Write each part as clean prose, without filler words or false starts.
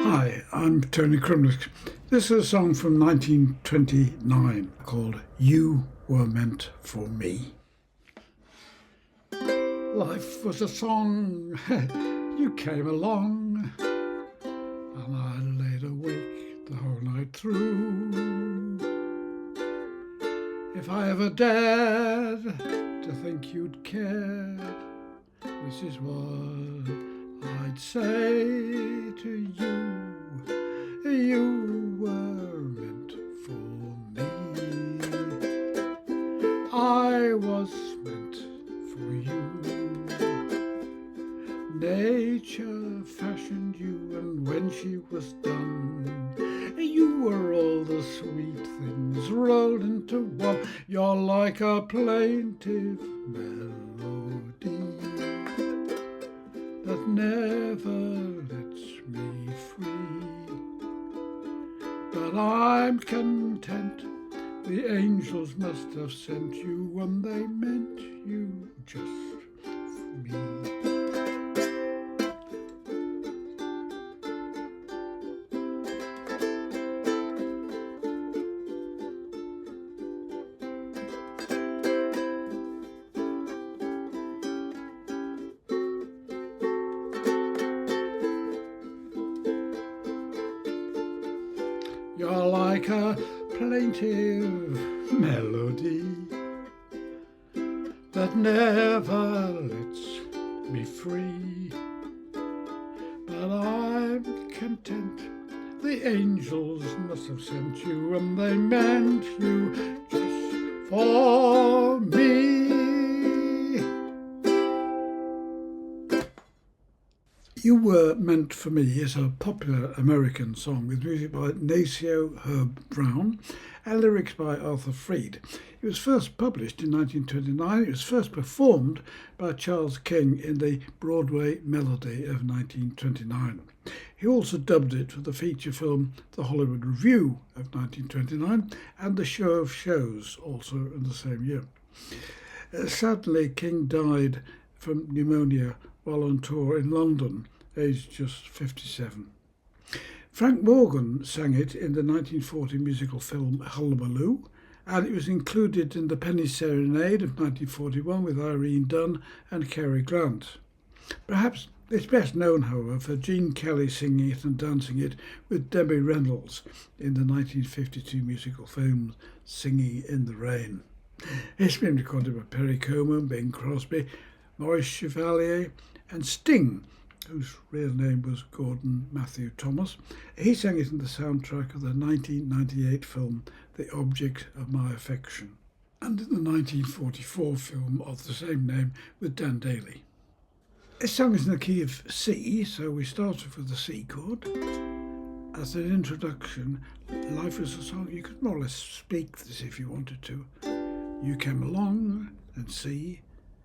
Hi, I'm Tony Crimlisk. This is a song from 1929 called You Were Meant for Me. Life was a song, you came along, and I laid awake the whole night through. If I ever dared to think you'd cared, this is what I'd say to you. You were meant for me. I was meant for you. Nature fashioned you, and when she was done, you were all the sweet things rolled into one. You're like a plaintive melody that never lets me free. But I'm content, the angels must have sent you when they meant you just for me. You're like a plaintive melody that never lets me free. But I'm content, the angels must have sent you and they meant you just for me. You Were Meant for Me is a popular American song with music by Nacio Herb Brown and lyrics by Arthur Freed. It was first published in 1929. It was first performed by Charles King in the Broadway Melody of 1929. He also dubbed it for the feature film The Hollywood Review of 1929 and The Show of Shows, also in the same year. Sadly, King died from pneumonia while on tour in London, aged just 57. Frank Morgan sang it in the 1940 musical film Hullabaloo, and it was included in The Penny Serenade of 1941 with Irene Dunne and Cary Grant. Perhaps it's best known, however, for Gene Kelly singing it and dancing it with Debbie Reynolds in the 1952 musical film Singing in the Rain. It's been recorded by Perry Como, Bing Crosby, Maurice Chevalier and Sting, whose real name was Gordon Matthew Thomas. He sang it in the soundtrack of the 1998 film The Object of My Affection and in the 1944 film of the same name with Dan Daly. This song is in the key of C, so we start off with the C chord. As an introduction, life is a song. You could more or less speak this if you wanted to. You came along and C.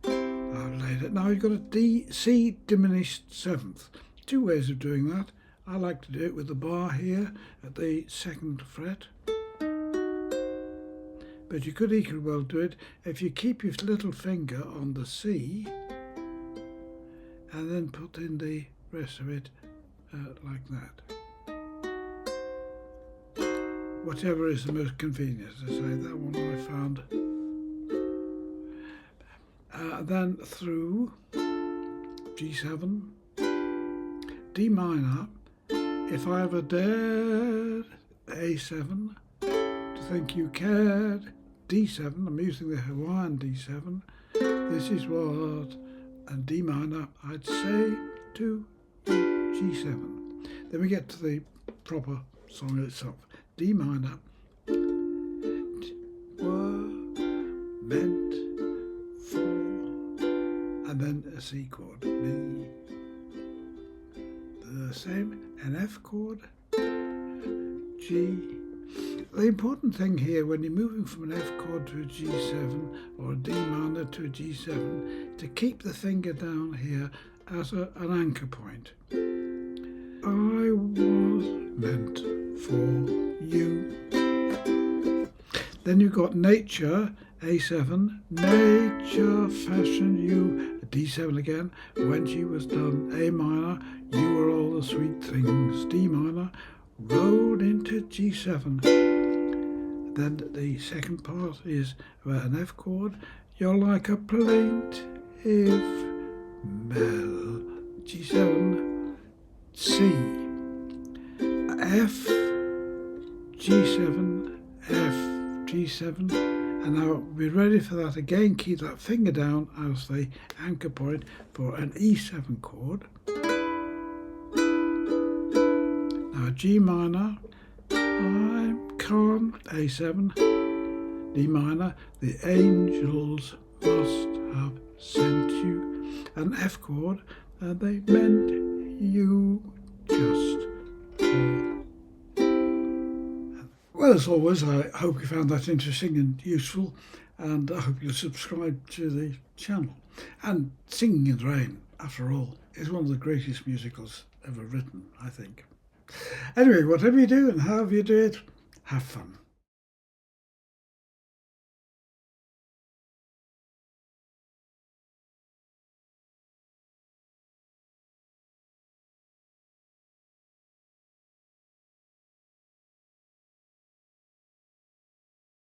I've laid it. Now you've got a D, C diminished seventh. Two ways of doing that. I like to do it with the bar here at the 2nd fret. But you could equally well do it if you keep your little finger on the C and then put in the rest of it like that. Whatever is the most convenient, as I say, that one I found. Then through G7, D minor, if I ever dared, A7, to think you cared, D7, I'm using the Hawaiian D7, this is what, and D minor, I'd say to G7. Then we get to the proper song itself. D minor, were meant for, and then a C chord, B, the same, an F chord, G. The important thing here when you're moving from an F chord to a G7 or a D minor to a G7, to keep the finger down here as an anchor point. I was meant for you. Then you've got nature, A7, nature fashioned you, D7 again, when she was done, A minor, you were all the the sweet things. D minor, rolled into G7. Then the second part is about an F chord. You're like a plaintive bell. G7, C, F, G7, F, G7. And now be ready for that again. Keep that finger down as the anchor point for an E7 chord. Now G minor, I can't, A7, D minor, the angels must have sent you, an F chord, and they meant you just for. Well, as always, I hope you found that interesting and useful, and I hope you'll subscribe to the channel. And Singing in the Rain, after all, is one of the greatest musicals ever written, I think. Anyway, whatever you do and however you do it, have fun.